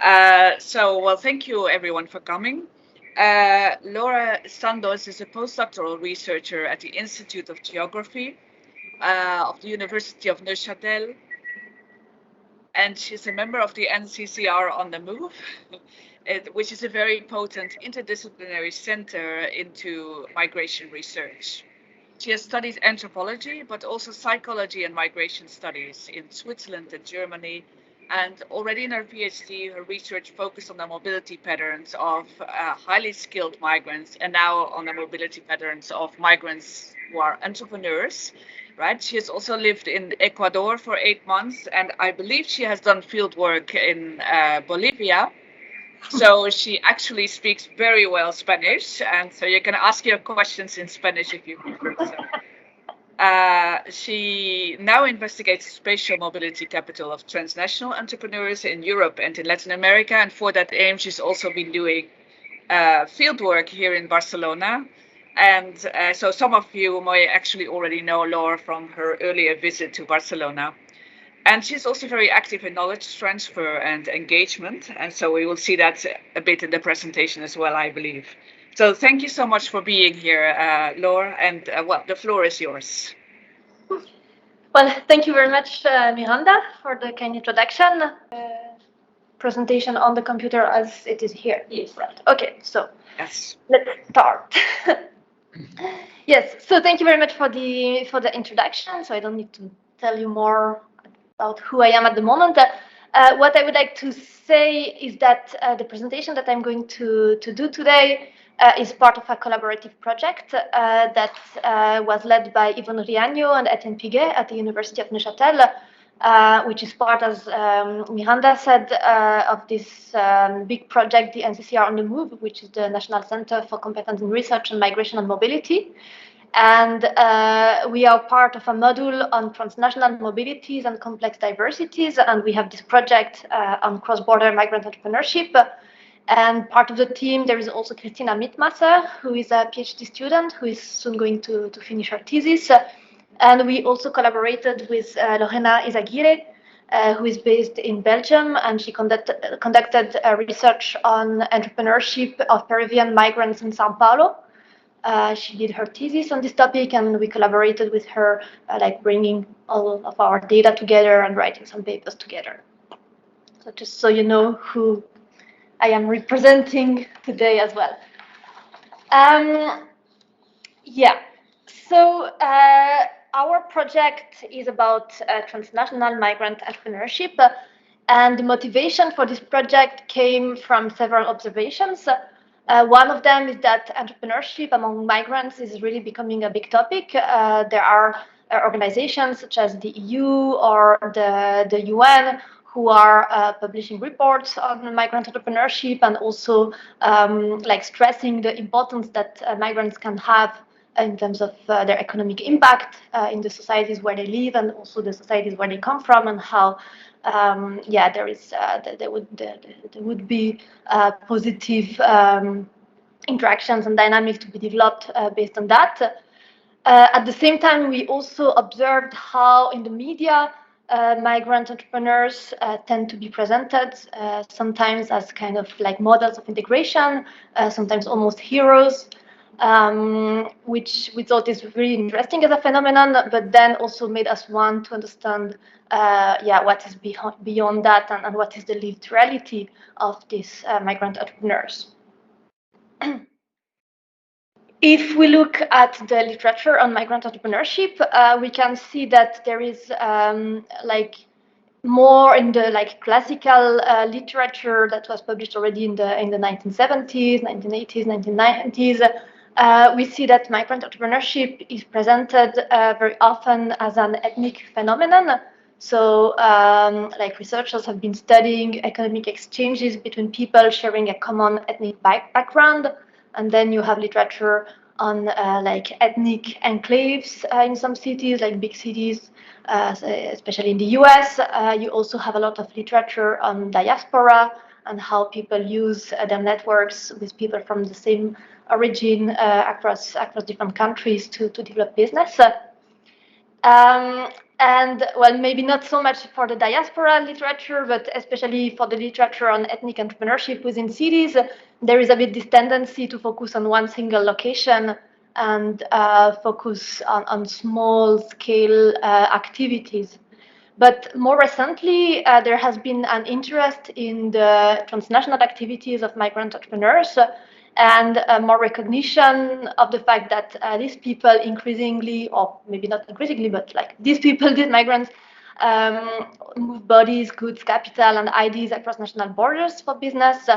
Well, thank you everyone for coming. Laure Sandoz is a postdoctoral researcher at the Institute of Geography of the University of Neuchâtel, and she's a member of the NCCR on the Move, which is a very potent interdisciplinary center into migration research. She has studied anthropology, but also psychology and migration studies in Switzerland and Germany. And already in her PhD, her research focused on the mobility patterns of highly skilled migrants, and now on the mobility patterns of migrants who are entrepreneurs, right? She has also lived in Ecuador for 8 months, and I believe she has done field work in Bolivia. So she actually speaks very well Spanish, and so you can ask your questions in Spanish if you prefer. She now investigates spatial mobility capital of transnational entrepreneurs in Europe and in Latin America, and for that aim, she's also been doing field work here in Barcelona. And so some of you might actually already know Laure from her earlier visit to Barcelona. And she's also very active in knowledge transfer and engagement. And so we will see that a bit in the presentation as well, I believe. So thank you so much for being here, Laure. And well, the floor is yours. Well, thank you very much, Miranda, for the kind introduction. Presentation on the computer as it is here. Yes. Right. Okay, so yes. Let's start. Yes, so thank you very much for the introduction. So I don't need to tell you more about who I am at the moment. What I would like to say is that the presentation that I'm going to do today is part of a collaborative project that was led by Yvonne Riaño and Etienne Piguet at the University of Neuchâtel, which is part, as Miranda said, of this big project, the NCCR on the Move, which is the National Center for Competence in Research on Migration and Mobility. And we are part of a module on transnational mobilities and complex diversities, and we have this project on cross-border migrant entrepreneurship. And part of the team, there is also Christina Mittmasser, who is a PhD student who is soon going to finish her thesis. And we also collaborated with Lorena Izaguirre, who is based in Belgium, and she conducted research on entrepreneurship of Peruvian migrants in Sao Paulo. She did her thesis on this topic, and we collaborated with her, like bringing all of our data together and writing some papers together. So just so you know who I am representing today as well. Yeah, so our project is about transnational migrant entrepreneurship, and the motivation for this project came from several observations. One of them is that entrepreneurship among migrants is really becoming a big topic. There are organizations such as the EU or the UN who are publishing reports on migrant entrepreneurship, and also like stressing the importance that migrants can have in terms of their economic impact in the societies where they live, and also the societies where they come from, and how yeah, there would be positive interactions and dynamics to be developed based on that. At the same time, we also observed how in the media migrant entrepreneurs tend to be presented sometimes as kind of like models of integration, sometimes almost heroes, which we thought is really interesting as a phenomenon, but then also made us want to understand yeah, what is beyond that, and what is the lived reality of these migrant entrepreneurs. If we look at the literature on migrant entrepreneurship, we can see that there is like more in the like classical literature that was published already in the 1970s, 1980s, 1990s. We see that migrant entrepreneurship is presented very often as an ethnic phenomenon. So like researchers have been studying economic exchanges between people sharing a common ethnic background. And then you have literature on like ethnic enclaves in some cities, like big cities, especially in the US. You also have a lot of literature on diaspora and how people use their networks with people from the same origin across different countries to develop business. And well, maybe not so much for the diaspora literature, but especially for the literature on ethnic entrepreneurship within cities, there is a bit this tendency to focus on one single location and focus on small scale activities. But more recently, there has been an interest in the transnational activities of migrant entrepreneurs and more recognition of the fact that these people increasingly, or maybe not increasingly, but like these people, these migrants, move bodies, goods, capital, and ideas across national borders for business.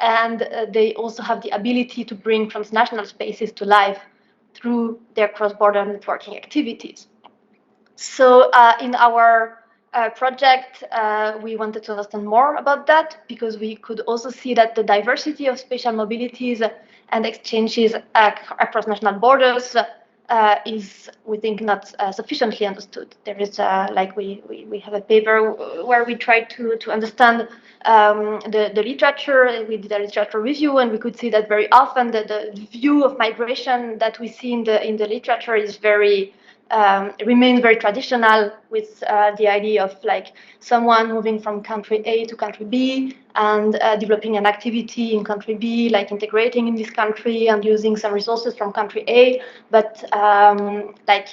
And they also have the ability to bring transnational spaces to life through their cross-border networking activities. So in our project, we wanted to understand more about that because we could also see that the diversity of spatial mobilities and exchanges across national borders is, we think, not sufficiently understood. There is, like, we have a paper where we tried to understand the literature. We did a literature review, and we could see that very often the view of migration that we see in the literature is very remains very traditional, with the idea of like someone moving from country A to country B and developing an activity in country B, like integrating in this country and using some resources from country A, but like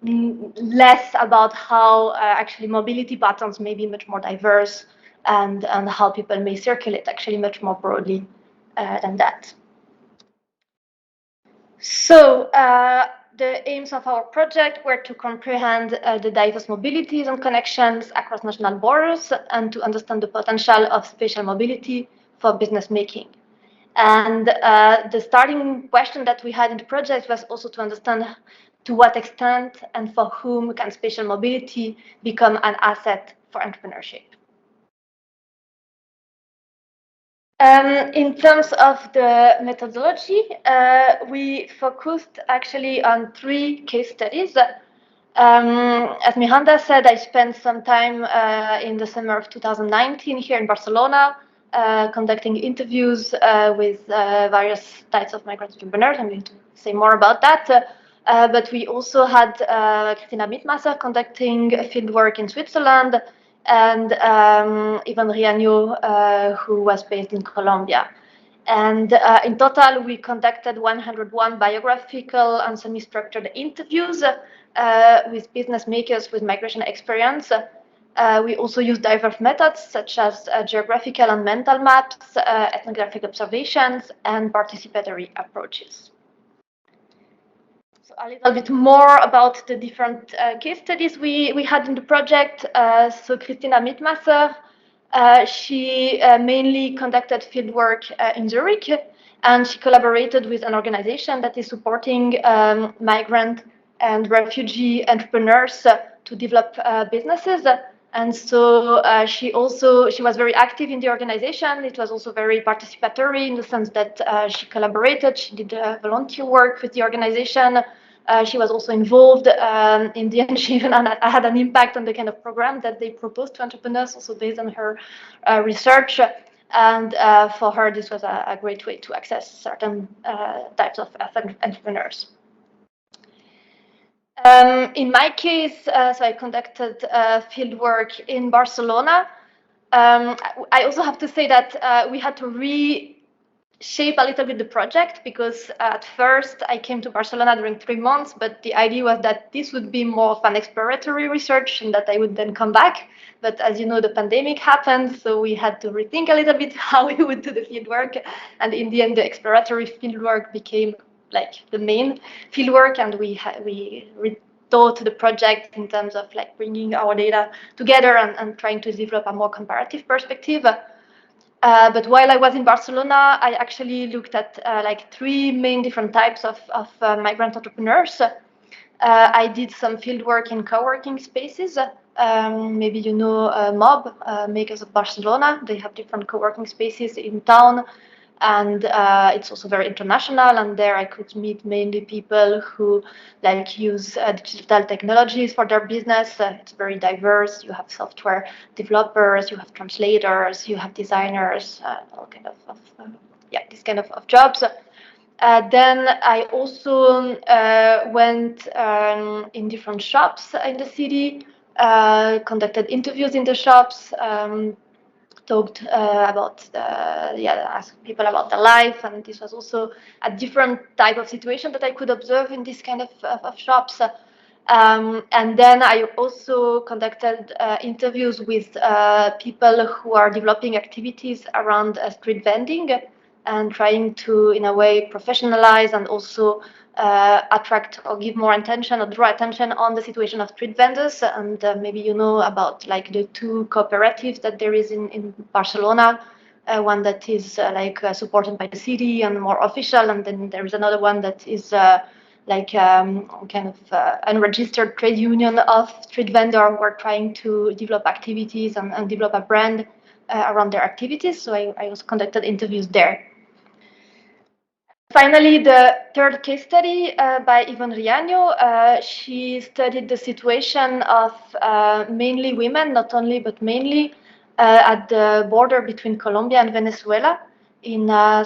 less about how actually mobility patterns may be much more diverse and how people may circulate actually much more broadly than that. So the aims of our project were to comprehend the diverse mobilities and connections across national borders and to understand the potential of spatial mobility for business making. And the starting question that we had in the project was also to understand to what extent and for whom can spatial mobility become an asset for entrepreneurship. In terms of the methodology, we focused actually on 3 case studies. As Miranda said, I spent some time in the summer of 2019 here in Barcelona, conducting interviews with various types of migrant entrepreneurs. I'm going to say more about that. But we also had Christina Mittmasser conducting fieldwork in Switzerland, and Ivan Riaño, who was based in Colombia. And in total, we conducted 101 biographical and semi-structured interviews with business makers with migration experience. We also used diverse methods such as geographical and mental maps, ethnographic observations, and participatory approaches. So a little bit more about the different case studies we had in the project. So Christina Mittmasser, she mainly conducted fieldwork in Zurich, and she collaborated with an organization that is supporting migrant and refugee entrepreneurs to develop businesses. And so she was very active in the organization. It was also very participatory in the sense that she collaborated. She did volunteer work with the organization. She was also involved. In the end, she even had an impact on the kind of program that they proposed to entrepreneurs, also based on her research. And for her, this was a great way to access certain types of entrepreneurs. In my case, so I conducted fieldwork in Barcelona. I also have to say that we had to reshape a little bit the project, because at first I came to Barcelona during 3 months, but the idea was that this would be more of an exploratory research and that I would then come back. But as you know, the pandemic happened, so we had to rethink a little bit how we would do the fieldwork. And in the end, the exploratory fieldwork became like the main fieldwork, and we rethought the project in terms of like bringing our data together and trying to develop a more comparative perspective. But while I was in Barcelona, I actually looked at like 3 main different types of migrant entrepreneurs. I did some fieldwork in co-working spaces. Maybe you know Mob, makers of Barcelona. They have different co-working spaces in town, and it's also very international. And there I could meet mainly people who like use digital technologies for their business. It's very diverse. You have software developers, you have translators, you have designers, all kind of this kind of jobs. Then I also went in different shops in the city conducted interviews in the shops, talked about asked people about their life, and this was also a different type of situation that I could observe in this kind of shops. And then I also conducted interviews with people who are developing activities around street vending and trying to, in a way, professionalize and also attract or give more attention or draw attention on the situation of street vendors. And maybe you know about like the two cooperatives that there is in Barcelona. One that is supported by the city and more official, and then there is another one that is kind of unregistered trade union of street vendor who are trying to develop activities and develop a brand around their activities. So I also conducted interviews there. Finally, the third case study by Yvonne Riaño. She studied the situation of mainly women, not only, but mainly at the border between Colombia and Venezuela in a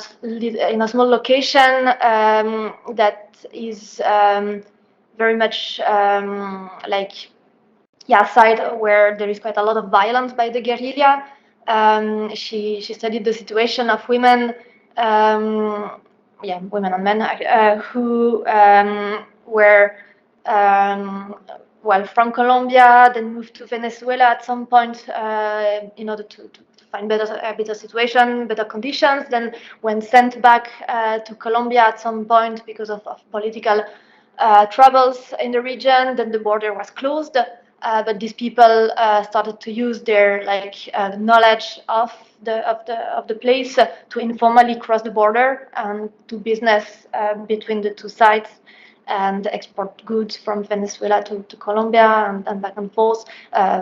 small location that is very much side where there is quite a lot of violence by the guerrilla. She studied the situation of women, women and men who were from Colombia, then moved to Venezuela at some point in order to find a better situation, better conditions, then when sent back to Colombia at some point because of political troubles in the region, then the border was closed. But these people started to use their knowledge of the place to informally cross the border and do business between the two sides and export goods from Venezuela to Colombia and back and forth,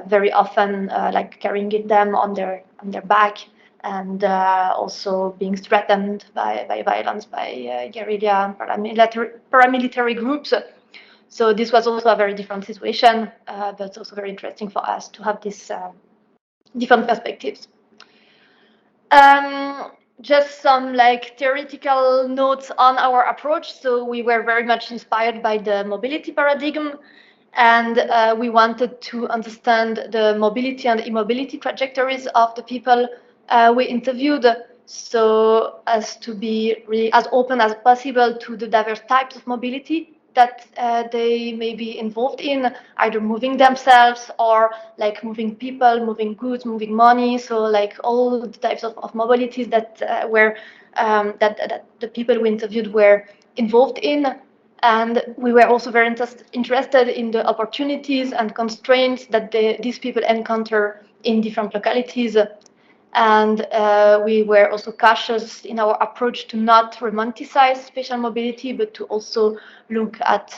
very often carrying them on their back and also being threatened by violence by guerrilla and paramilitary groups. So this was also a very different situation, but also very interesting for us to have these different perspectives. Just some theoretical notes on our approach. So we were very much inspired by the mobility paradigm, and we wanted to understand the mobility and immobility trajectories of the people we interviewed, so as to be really as open as possible to the diverse types of mobility that they may be involved in, either moving themselves or moving people, moving goods, moving money. So all the types of mobilities that were that the people we interviewed were involved in. And we were also very interested in the opportunities and constraints that these people encounter in different localities. And we were also cautious in our approach to not romanticize spatial mobility, but to also look at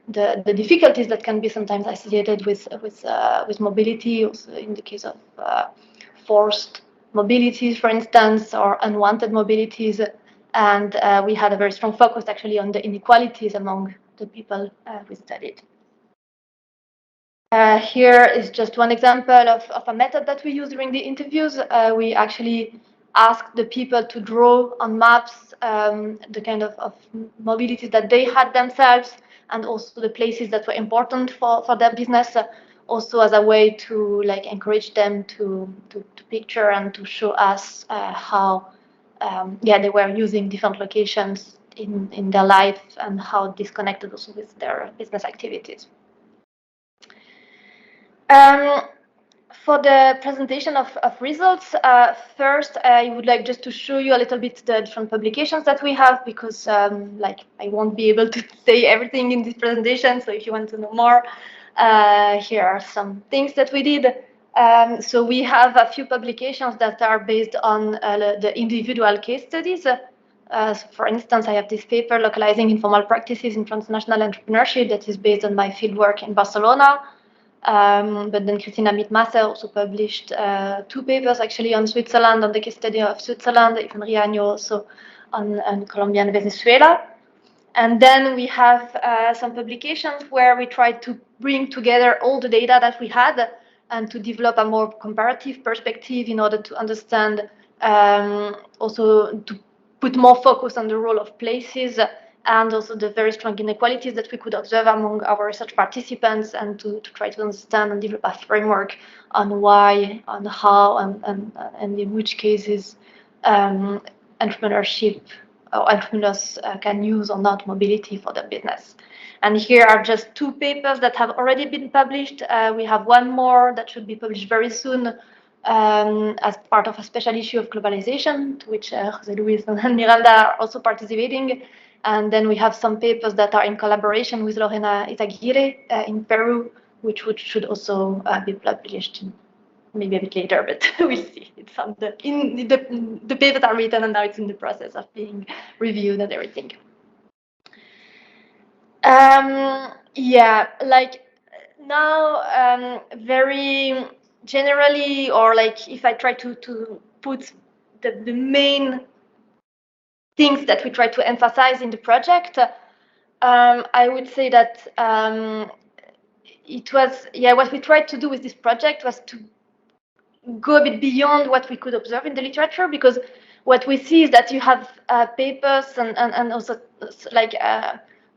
the difficulties that can be sometimes associated with mobility, also in the case of forced mobilities, for instance, or unwanted mobilities. And we had a very strong focus actually on the inequalities among the people we studied. Here is just one example of a method that we use during the interviews. We actually asked the people to draw on maps the kind of mobilities that they had themselves, and also the places that were important for their business, also as a way to encourage them to picture and to show us how they were using different locations in their life and how disconnected also with their business activities. For the presentation of results, first I would like just to show you a little bit the different publications that we have, because I won't be able to say everything in this presentation. So if you want to know more, here are some things that we did. So we have a few publications that are based on the individual case studies. So for instance, I have this paper, Localizing Informal Practices in Transnational Entrepreneurship, that is based on my fieldwork in Barcelona. But then Christina Mitmaser also published 2 papers actually on Switzerland, on the case study of Switzerland, Yvonne Riaño also on Colombia and Venezuela. And then we have some publications where we tried to bring together all the data that we had and to develop a more comparative perspective in order to understand, also to put more focus on the role of places and also the very strong inequalities that we could observe among our research participants, and to try to understand and develop a framework on why, on how, and in which cases entrepreneurship or entrepreneurs can use or not mobility for their business. And here are just 2 papers that have already been published. We have one more that should be published very soon as part of a special issue of globalization, to which José Luis and Miranda are also participating. And then we have some papers that are in collaboration with Lorena Izaguirre in Peru, which should also be published maybe a bit later, but we'll see. It's on the papers are written, and now it's in the process of being reviewed and everything. Yeah, like now, very generally, or like if I try to put the main things that we try to emphasize in the project, I would say that it was, yeah, what we tried to do with this project was to go a bit beyond what we could observe in the literature, because what we see is that you have papers and also like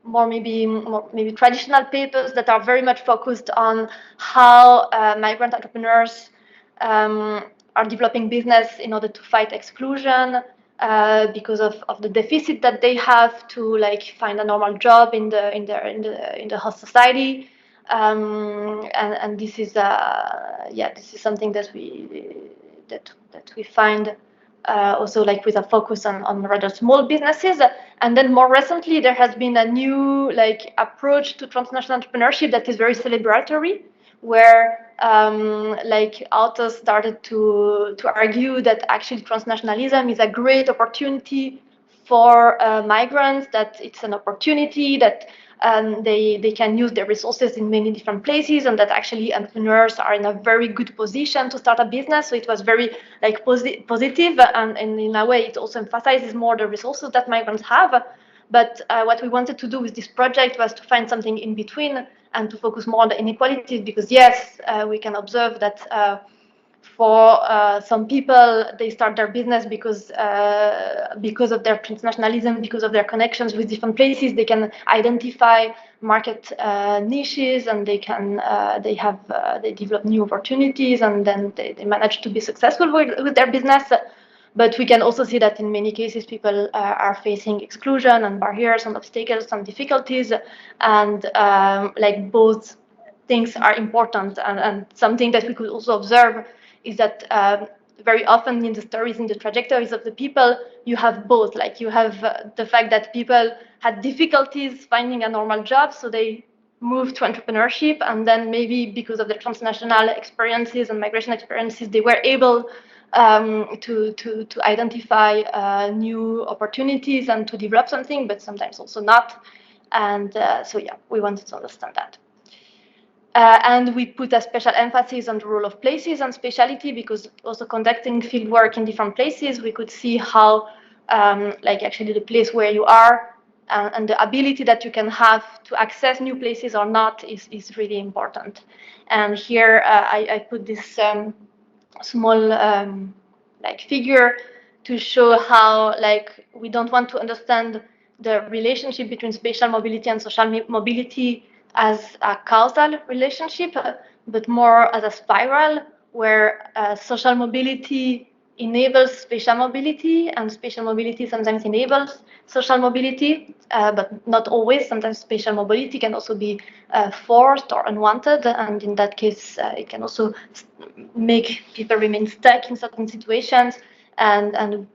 more maybe traditional papers that are very much focused on how migrant entrepreneurs are developing business in order to fight exclusion because of the deficit that they have to like find a normal job in the host society. And this is this is something that we find also like with a focus on rather small businesses. And then more recently there has been a new like approach to transnational entrepreneurship that is very celebratory, where like authors started to argue that actually transnationalism is a great opportunity for migrants, that it's an opportunity that they can use their resources in many different places, and that actually entrepreneurs are in a very good position to start a business. So it was very like positive, and in a way it also emphasizes more the resources that migrants have. But what we wanted to do with this project was to find something in between and to focus more on the inequalities, because yes, we can observe that for some people, they start their business because of their transnationalism, because of their connections with different places. They can identify market niches, and they develop new opportunities, and then they manage to be successful with their business. But we can also see that in many cases, people are facing exclusion and barriers and obstacles and difficulties, and like both things are important. And something that we could also observe is that very often in the stories, in the trajectories of the people, you have both. Like you have the fact that people had difficulties finding a normal job, so they moved to entrepreneurship, and then maybe because of their transnational experiences and migration experiences, they were able to identify new opportunities and to develop something, but sometimes also not. And so yeah, we wanted to understand that. And we put a special emphasis on the role of places and spatiality, because also conducting field work in different places, we could see how like actually the place where you are and the ability that you can have to access new places or not is really important. And here I put this small like figure to show how like we don't want to understand the relationship between spatial mobility and social mobility as a causal relationship, but more as a spiral, where social mobility enables spatial mobility, and spatial mobility sometimes enables social mobility, but not always. Sometimes spatial mobility can also be forced or unwanted, and in that case, it can also make people remain stuck in certain situations, and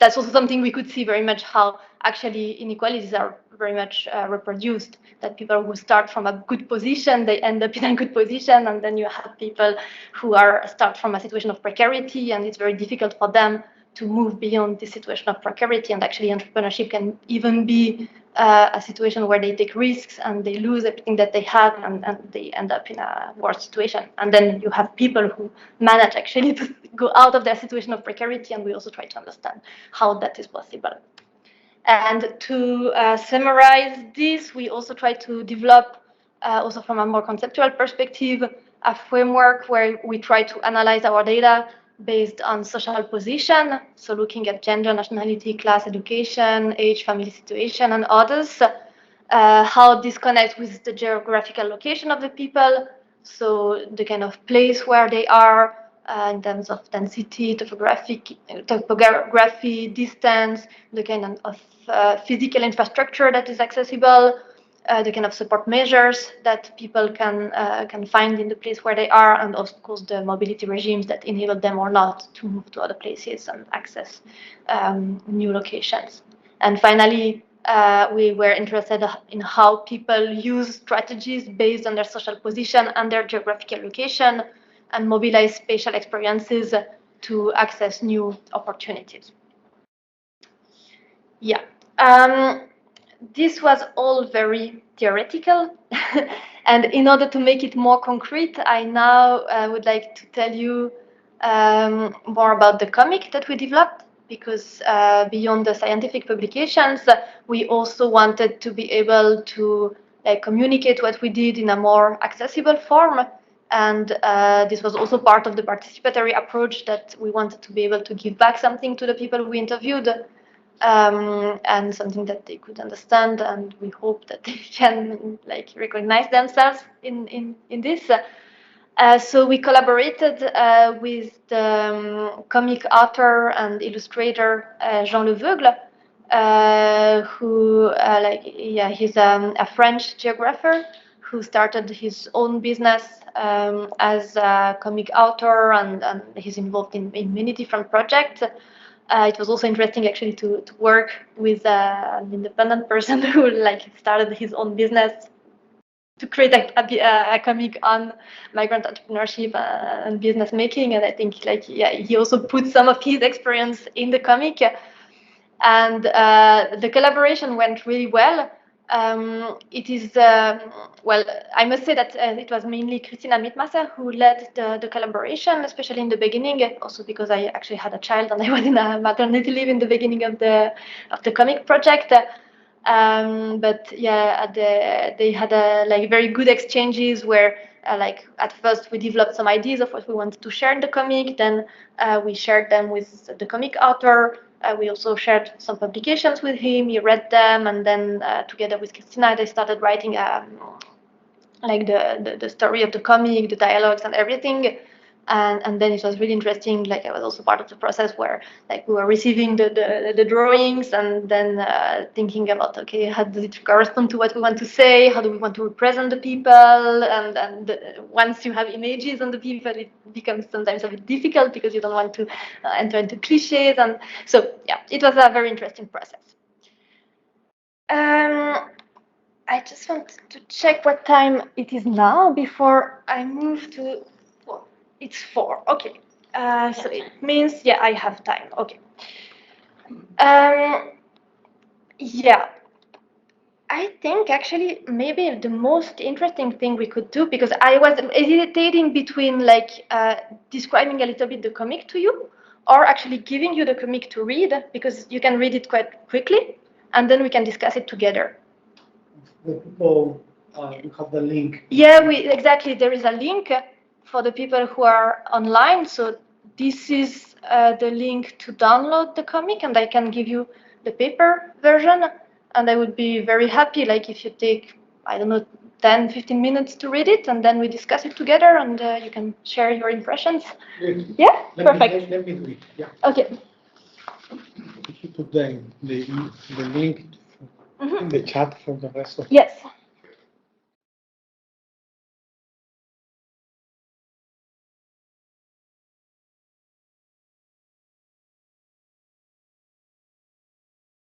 that's also something we could see very much, how actually inequalities are very much reproduced, that people who start from a good position, they end up in a good position, and then you have people who start from a situation of precarity, and it's very difficult for them to move beyond this situation of precarity. And actually entrepreneurship can even be a situation where they take risks and they lose everything that they have, and they end up in a worse situation. And then you have people who manage actually to go out of their situation of precarity, and we also try to understand how that is possible. And to summarize this, we also try to develop, also from a more conceptual perspective, a framework where we try to analyze our data based on social position, so looking at gender, nationality, class, education, age, family situation, and others. How this connects with the geographical location of the people, so the kind of place where they are in terms of density, topography, distance, the kind of physical infrastructure that is accessible, the kind of support measures that people can find in the place where they are, and of course the mobility regimes that enable them or not to move to other places and access new locations. And finally, we were interested in how people use strategies based on their social position and their geographical location and mobilize spatial experiences to access new opportunities. Yeah. This was all very theoretical. And in order to make it more concrete, I now would like to tell you more about the comic that we developed, because beyond the scientific publications, we also wanted to be able to communicate what we did in a more accessible form. And this was also part of the participatory approach, that we wanted to be able to give back something to the people we interviewed, and something that they could understand, and we hope that they can recognize themselves in this. So we collaborated with the comic author and illustrator Jean Leveugle, who he's a French geographer who started his own business as a comic author, and he's involved in many different projects. It was also interesting actually to work with an independent person who started his own business to create a comic on migrant entrepreneurship and business making. And I think he also put some of his experience in the comic, and the collaboration went really well. It is, well, I must say that it was mainly Christina Mittmasser who led the collaboration, especially in the beginning, also because I actually had a child and I was in a maternity leave in the beginning of the comic project. But yeah, they had very good exchanges where at first we developed some ideas of what we wanted to share in the comic, then we shared them with the comic author. We also shared some publications with him. He read them, and then together with Christina, they started writing the story of the comic, the dialogues, and everything. And then it was really interesting. I was also part of the process where we were receiving the drawings, and then thinking about, okay, how does it correspond to what we want to say? How do we want to represent the people? And once you have images on the people, it becomes sometimes a bit difficult because you don't want to enter into cliches. And so, yeah, it was a very interesting process. I just want to check what time it is now before I move to. It's 4. Okay. So it means, yeah, I have time. Okay. Yeah. I think actually maybe the most interesting thing we could do, because I was hesitating between describing a little bit the comic to you, or actually giving you the comic to read, because you can read it quite quickly, and then we can discuss it together. The people, you have the link. Yeah, exactly. There is a link for the people who are online. So this is the link to download the comic, and I can give you the paper version. And I would be very happy, if you take, I don't know, 10, 15 minutes to read it, and then we discuss it together, and you can share your impressions. Good. Yeah, perfect. Let me do it. Yeah. Okay. If you put the link in the chat for the rest of. Yes.